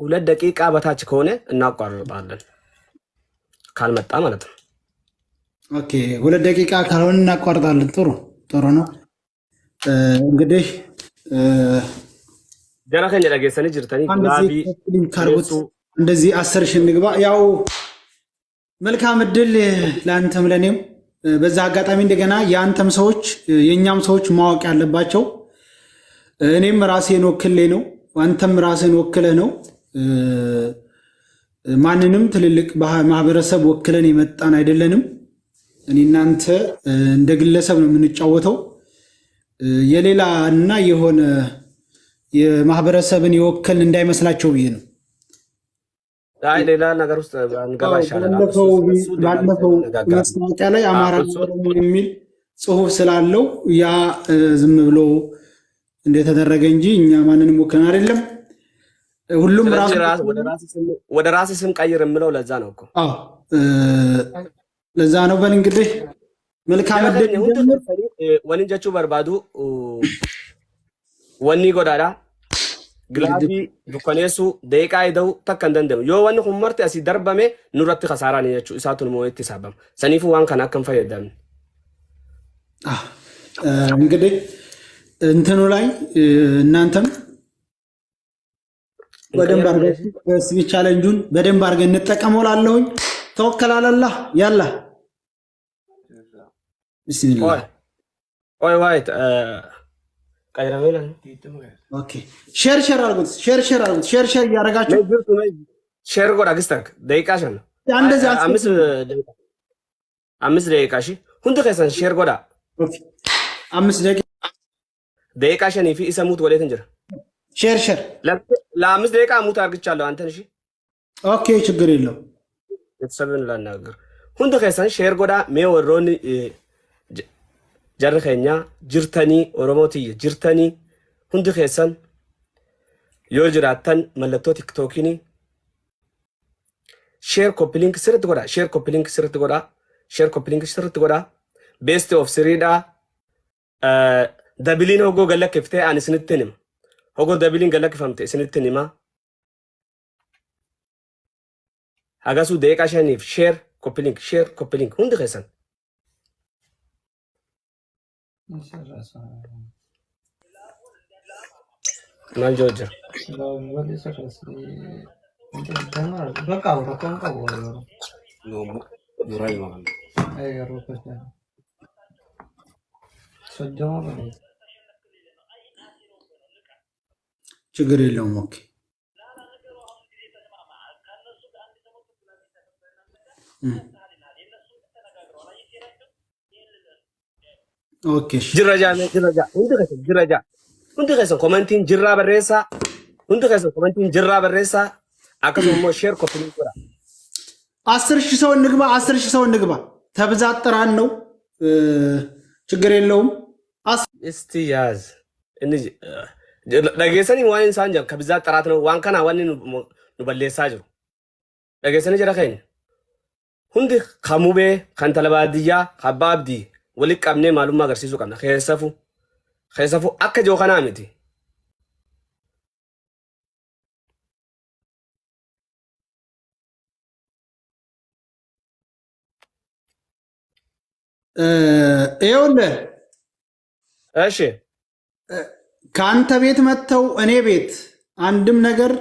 ሁለት ደቂቃ በታች ከሆነ እናቋርጣለን ካልመጣ ማለት ነው። ኦኬ ሁለት ደቂቃ ካልሆነ እናቋርጣለን። ጥሩ ነው። እንግዲህ ጀራከኝ ለገሰኒ ጅርተኒ ግላቢ እንደዚህ 10 ሺህ እንግባ። ያው መልካም እድል ለአንተም ለኔም። በዛ አጋጣሚ እንደገና የአንተም ሰዎች የኛም ሰዎች ማወቅ ያለባቸው እኔም ራሴን ወክሌ ነው፣ አንተም ራስን ወክለህ ነው። ማንንም ትልልቅ ማህበረሰብ ወክለን የመጣን አይደለንም። እኔ እናንተ እንደ ግለሰብ ነው የምንጫወተው። የሌላ እና የሆነ የማህበረሰብን የወከልን እንዳይመስላቸው ብዬ ነው። አይ ሌላ ነገር ውስጥ አንገባ ይሻላል። ባለፈው ማስታወቂያ ላይ አማራ የሚል ጽሁፍ ስላለው ያ ዝም ብሎ እንደተደረገ እንጂ እኛ ማንንም ወከን አይደለም። ሁሉም ወደ ራስ ስም ቀይር የምለው ለዛ ነው እኮ። አዎ ለዛ ነው። በል እንግዲህ መልካም እድል። ወንጀቹ በርባዱ ወኒ ጎዳዳ ግላቢ ዱከኔሱ ደቂቃ ይደው ተከን ደንደም ዮ ወን ሁመርት አሲ ደርበሜ ኑረት خساران የቹ እሳቱን ሞይት ተሳበም ሰኒፉ ዋን ከናከም ፈየደም እንግዲህ እንትኑ ላይ እናንተም በደንብ አድርገን ስዊች ቻሌንጁን በደንብ አድርገን እንጠቀመው። ላለሁኝ ተወከል አለላህ ያላ ቢስሚላህ ወይ ቀይረመለ ኦኬ ሼር አድርጉት። ሼር ያደርጋችሁ ሼር ጎዳ ግስተክ ደቂቃሽን እንደዚህ አምስት ደቂቃ እሺ ሁንተ ከሰን ሼር ጎዳ ኦኬ 5 ደቂቃሽን ይፊ ይሰሙት ወዴት እንጀራ ሼር ለአምስት ደቂቃ ሙት አርግቻለሁ አንተን። እሺ ኦኬ ችግር የለው የተሰብን ላናገር ሁንተ ከሰን ሼር ጎዳ ሜወሮን ጀርከኛ ጅርተኒ ኦሮሞቲ ጅርተኒ ሁንዲ ኸሰን ዮጅራተን መለቶ ቲክቶኪኒ ሼር ኮፕሊንክ ስርት ጎዳ ቤስት ኦፍ ስሪዳ ደብሊን ሆጎ ገለክ ፍቴ አንስንትንም ሆጎ ደብሊን ገለክ ፈምቴ ስንትንማ አጋሱ ደቂቃ ሸኒፍ ሼር ኮፕሊንክ ሁንዲ ኸሰን ማን ጆርጅ ችግር የለውም። ኦኬ ጅራጃ ሁንዲ ኸሰን ኮሜንቲን ጅራ በሬሳ አከሶሞ ሼር ኮፕሊንክ ጎዳ 10 ሺህ ሰው እንግባ። ተብዛጥራን ነው ችግር የለውም። እስቲ ያዝ እንጂ ለገሰኒ ዋን ሳንጃ ከብዛት ጥራት ነው ዋን ከና ዋን ነው በለሳ ጅሩ ለገሰኒ ጀራከኝ ሁንዲ ከሙቤ ካንተለባዲያ ከባብዲ ወልቀምኔ ማሉማ ገርሲሱ ቀና ኸሰፉ አከ ጆኸና ሚቲ ይኸውልህ እሺ ከአንተ ቤት መጥተው እኔ ቤት አንድም ነገር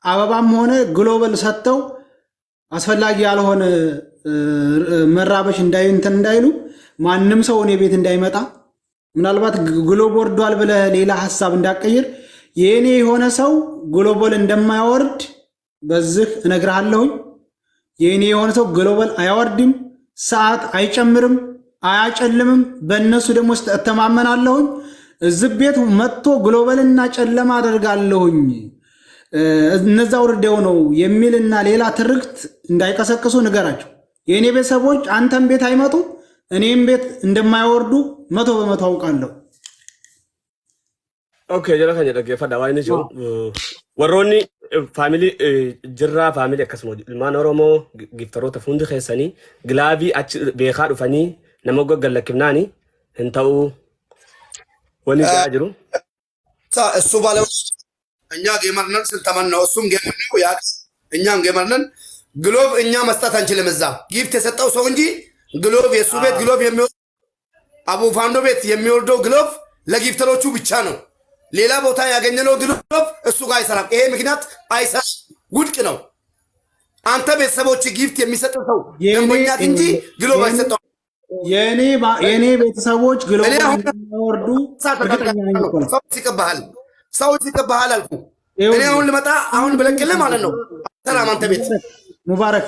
አበባም ሆነ ግሎበል ሰጥተው አስፈላጊ ያልሆነ መራበሽ እንዳይሉ ማንም ሰው እኔ ቤት እንዳይመጣ። ምናልባት ግሎብ ወርዷል ብለህ ሌላ ሐሳብ እንዳቀይር የኔ የሆነ ሰው ግሎበል እንደማያወርድ በዚህ እነግርሃለሁ። የኔ የሆነ ሰው ግሎበል አያወርድም፣ ሰዓት አይጨምርም፣ አያጨልምም። በእነሱ ደግሞ እተማመናለሁ። እዚህ ቤት መጥቶ ግሎበልና ጨለማ አደርጋለሁኝ እነዛ ወርደው ነው የሚልና ሌላ ትርክት እንዳይቀሰቅሱ ንገራቸው። የኔ ቤተሰቦች አንተም ቤት አይመጡ እኔም ቤት እንደማይወርዱ 100% አውቃለሁ። ኦኬ ጀራ ከኛ ደገፈ ዳዋይነ ጆ ወሮኒ ፋሚሊ ጅራ ፋሚሊ አከስሞ ማን ኦሮሞ ጊፍተሮተ ፉንዲ ኸሰኒ ግላቢ አች ቤኻ ዱፈኒ ነመጎ ገለክናኒ እንተው ወኒ ጃጅሩ እሱ ባለው እኛ ጌመር ነን ስንተመን ነው እሱም ጌመር ነው ያ እኛም ጌመር ነን። ግሎቭ እኛ መስጠት አንችልም። እዛ ጊፍት የሰጠው ሰው እንጂ ግሎቭ የሱ ቤት ግሎቭ የሚወርድ አቡ ፋንዶ ቤት የሚወርደው ግሎቭ ለጊፍተሮቹ ብቻ ነው። ሌላ ቦታ ያገኘነው ግሎቭ እሱ ጋር አይሰራም። ይሄ ምክንያት አይሰራ ውድቅ ነው። አንተ ቤተሰቦች ጊፍት የሚሰጥ ሰው ደንበኛ እንጂ ግሎቭ አይሰጠው። የኔ ቤተሰቦች ግሎቭ ወርዱ ሰው ሲቀበሃል አልኩ። እኔ አሁን ልመጣ አሁን ብለቅልህ ማለት ነው። ሰላም አንተ ቤት ሙባረክ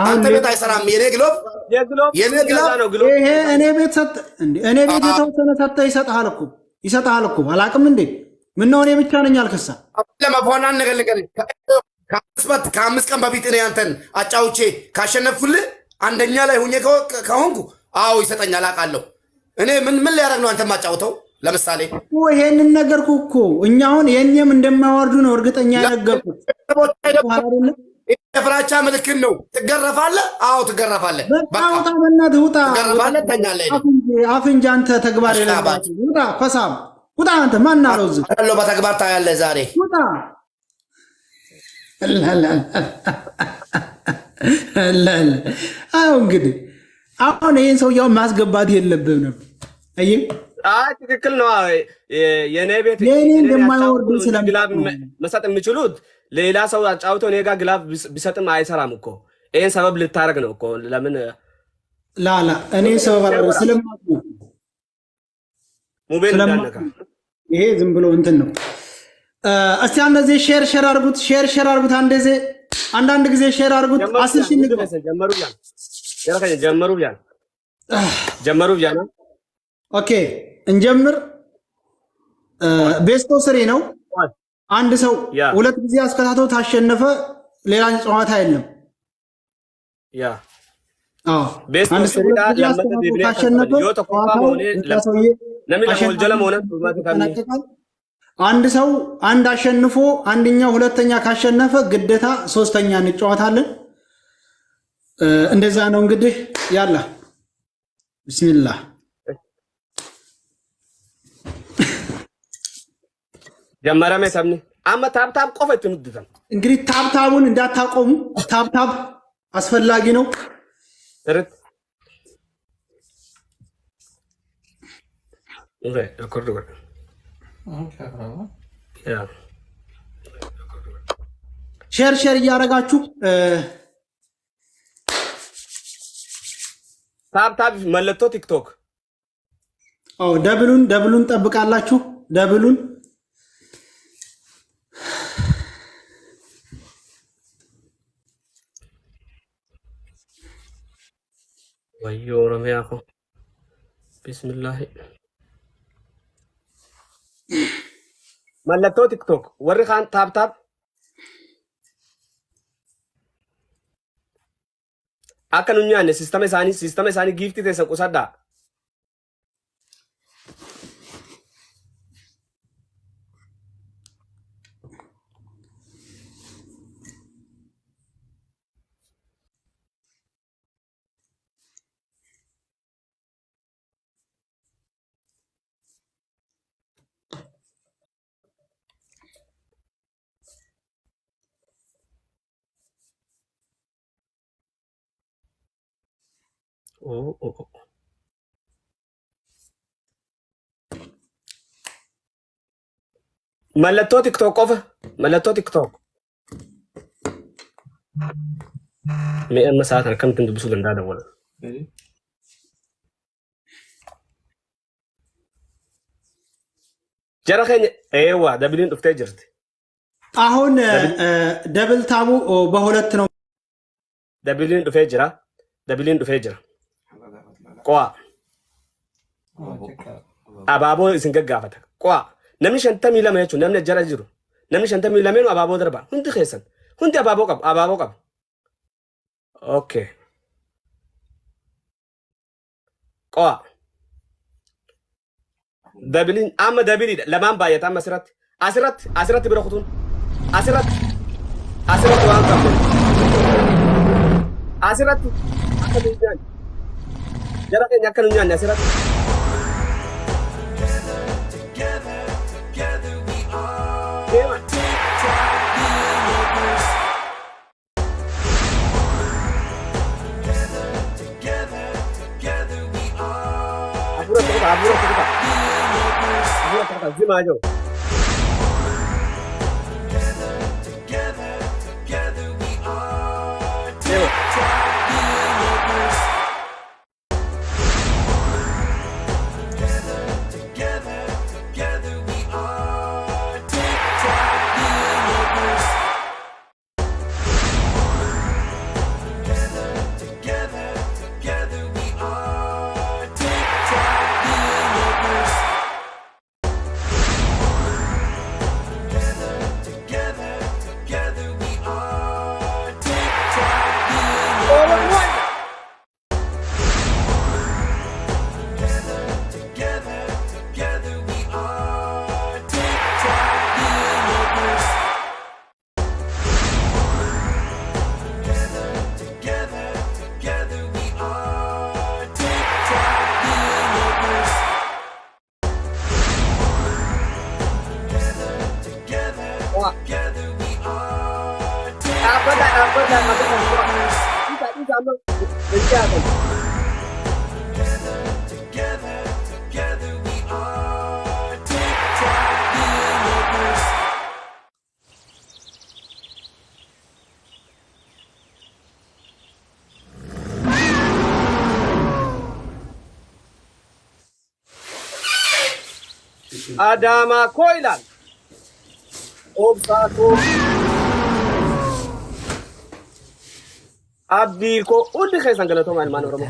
አንተ ቤት አይሰራም። የኔ ግሎቭ ይሄ እኔ ቤት ሰጥ እንዴ? እኔ ቤት የተወሰነ ሰጠ ይሰጥሃል እኮ አላቅም እንዴ? ምን ነው እኔ ብቻ ነኝ አልከሳ ለማፎና ነገር ከአምስት ቀን በፊት እኔ አንተን አጫውቼ ካሸነፍኩልህ አንደኛ ላይ ሁኜ ከሆንኩ አዎ ይሰጠኛል አውቃለሁ። እኔ ምን ሊያደርግ ነው አንተ ማጫውተው? ለምሳሌ ይሄንን ነገርኩ እኮ እኛ አሁን የኔም እንደማያወርዱ ነው እርግጠኛ ያነገርኩት። የፍራቻ ምልክት ነው። ትገረፋለህ? አዎ ትገረፋለህ። በቃ ውጣ፣ በእናትህ ውጣ። ትገረፋለህ፣ ተኛለህ። አፍንጫ አንተ ተግባር የለባችሁ። ውጣ፣ ፈሳም ውጣ። አንተ ማን አለው እዚህ አለው? በተግባር ታያለህ ዛሬ። ውጣ። አዎ እንግዲህ አሁን ይሄን ሰውዬው ማስገባት የለብህም ነበር። አይ ትክክል ነው። የኔ ቤት የኔ እንደማይወርዱ ስለግላብ መሰጥ የሚችሉት ሌላ ሰው አጫውቶ እኔ ጋር ግላብ ቢሰጥም አይሰራም እኮ። ይሄን ሰበብ ልታረግ ነው እኮ። ለምን ላላ እኔ ሰበብ አረግ ስለማቁ ሞባይል እንዳነካ ይሄ ዝም ብሎ እንትን ነው። እስቲ አንደዚህ ሼር አርጉት፣ ሼር አርጉት። አንዳንድ ጊዜ ሼር አርጉት። 10 ሺህ ንግባ ጀመሩ ያን ኦኬ እንጀምር። ቤስቶ ስሪ ነው። አንድ ሰው ሁለት ጊዜ አስከታተው ታሸነፈ፣ ሌላ ጨዋታ የለም። ያ ቤስቶ ስሪ አንድ ሰው አንድ አሸንፎ አንደኛው ሁለተኛ ካሸነፈ ግዴታ ሶስተኛ እንጫወታለን። እንደዛ ነው እንግዲህ ያላ ቢስሚላህ ጀመረ መሰምኒ አማ ታብታብ ቆፈት ምድተም እንግዲህ ታብታቡን እንዳታቆሙ። ታብታብ አስፈላጊ ነው። እርት ኦኬ ሼር እያደረጋችሁ ታብታብ መለቶ ቲክቶክ ደብሉን ጠብቃላችሁ። ደብሉን ወዮ ኦሮሚያ እኮ ቢስሚላህ መለቶ ቲክቶክ ወሪ ካን ታብታብ አከኑኛኔ ሲስተም ሳኒ ጊፍት ተሰቁሳዳ መለቶ ቲክቶክ ቆፈ መለቶ ቲክቶክ ምን መሳት ከምት እንድብሱ እንዳደወለ ጀራኸኝ አይዋ ደብሊን ዱፍቴ ጅርት አሁን ደብል ታቡ በሁለት ነው። ደብሊን ዱፌ ጅራ ቆ አባቦ ሲንገጋፈተ ቆ namni 50 lama jechuun namni jara jiru namni 50 lameen abaaboo darba hundi keessan hundi abaaboo qabu okay qoa dabiliin amma dabiliidha lamaan baay'ata amma asirratti bira kutuun asirratti waan qabdu asirratti akka dunyaan jara keenya akka dunyaan asirratti زي ما جو Adama Koilan Obsako Abdi ko undi khaysan galato man man oromo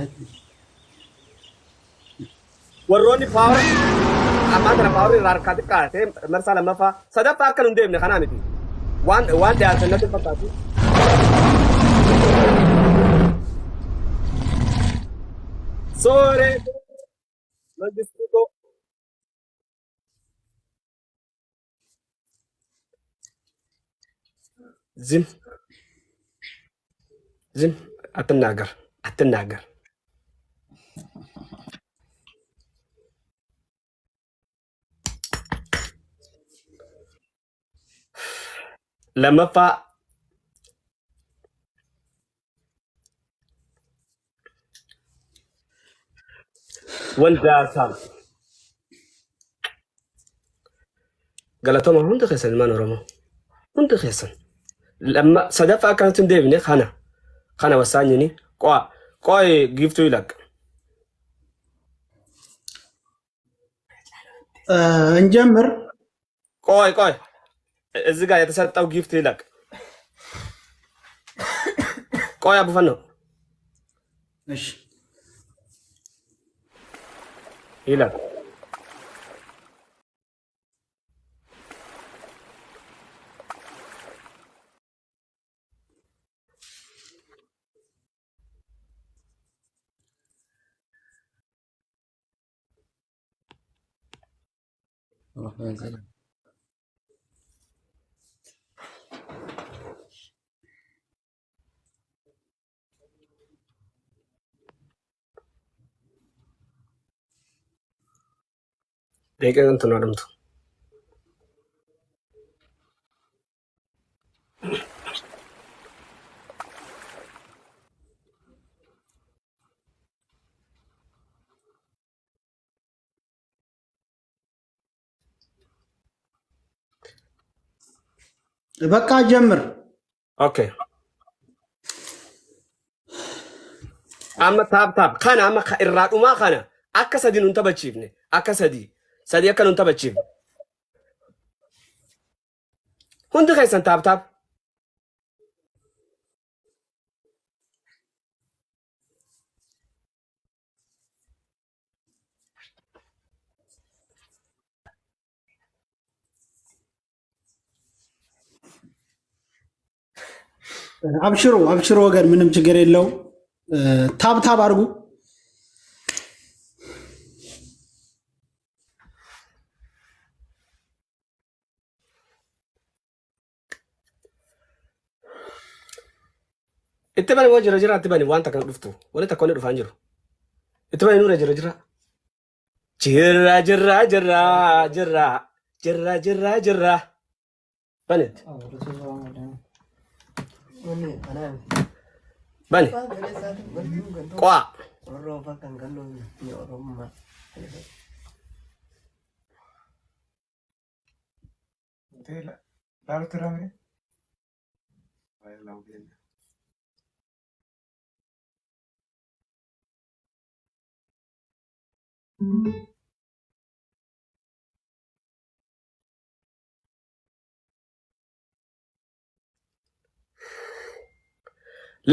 warroni power amandra power rakati kaate marsala mafa sada pakkan unde ne khana miti wan da sanatu patati sore magistrito زين زين أتناجر لما فا وندا سام قالتهم هند خسن ما نرمو هند خسن لما صدفة كانت تندبني خنا وسانيني قوي جيفتو لك እንጀምር ቆይ እዚህ ጋር የተሰጠው ጊፍት ይለቅ ቆይ አቡፈን ነው እሺ ይለቅ ደቂቃ እንትን ነው አድምጡ በቃ ጀምር ኦኬ amma taab kana amma irraadhuma kana akka sadi nun tabachiifne akka sadi akka nun tabachiifne hundi keessan taab አብሽሩ ወገን ምንም ችግር የለው ታብ አድርጉ ittibani wajira jira ittibani wanta kan dhuftu wala takkone dhufan jiru ittibani nura jira jira banet bani kwa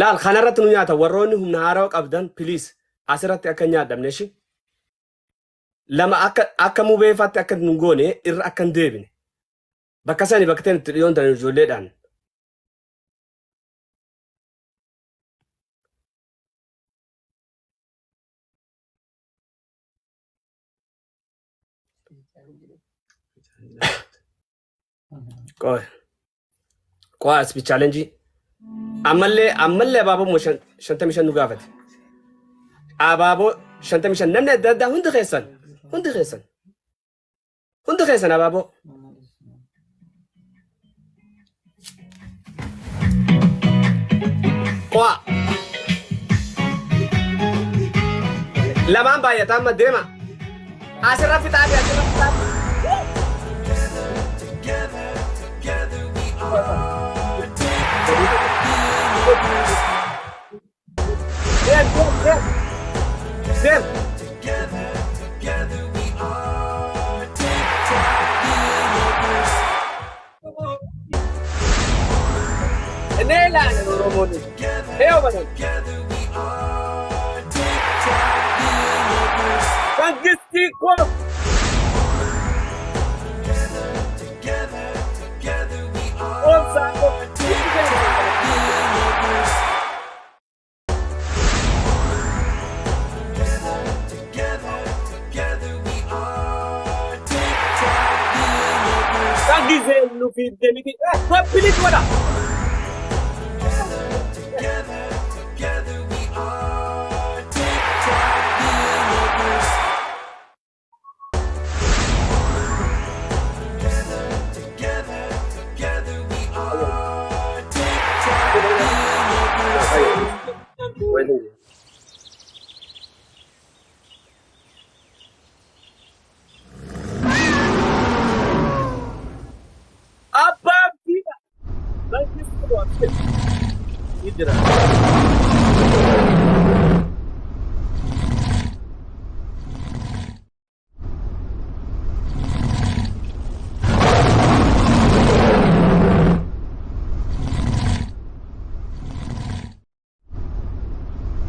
laal kanarratti nu nyaata warroonni humna haaraa qabdan piliis asirratti akka nyaadhamne shi lama akka mubeefatti akka nu goone irra akka hin deebine bakka sani bakka ta'e itti dhiyoon ta'an ijoolleedhaan. Qoy asbi challenge ammallee abaaboo 55 nu gaafate. Abaaboo 55 namni adda addaa hundi keessan abaaboo. Qoa lamaan baay'ataa amma deema asirra fixaafi Dem. Nela Romoni. Eo badan. Pangisti ko. Onsa ko. Gizel nu fi demiti. What pilit wala? Together we are TikTok universe. Together we are TikTok universe. Hijrah.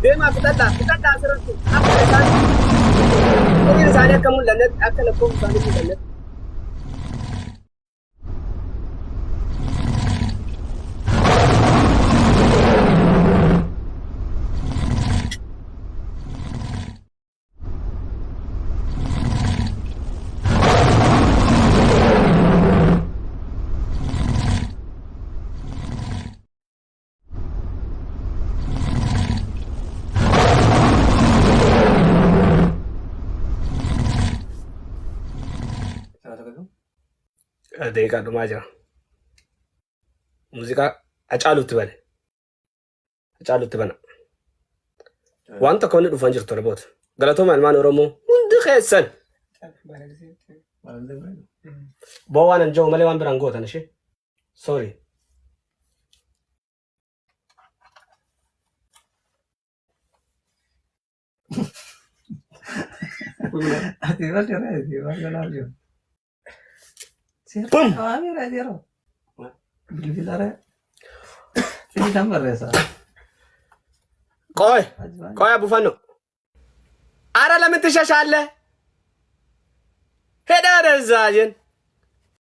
Dia masuk kita seratu. Apa pesan? Ini saya kamu lanjut akan aku misalnya lanjut. Deeqa dhumaa jira. Muuziqaa Hacaaluutti bane. Hacaaluutti bana. Waan tokko inni dhufan jirtu darboota. Galatooma ilmaan Oromoo hundi keessan. Boo waan hin jiru malee waan biraan gootan ishee. Sorry. Pum. Mira, Diego. Bilbilare. Sini gambar ya, Qoy abufanno. Ara lamin tishashaalle. Hedha dazaajen.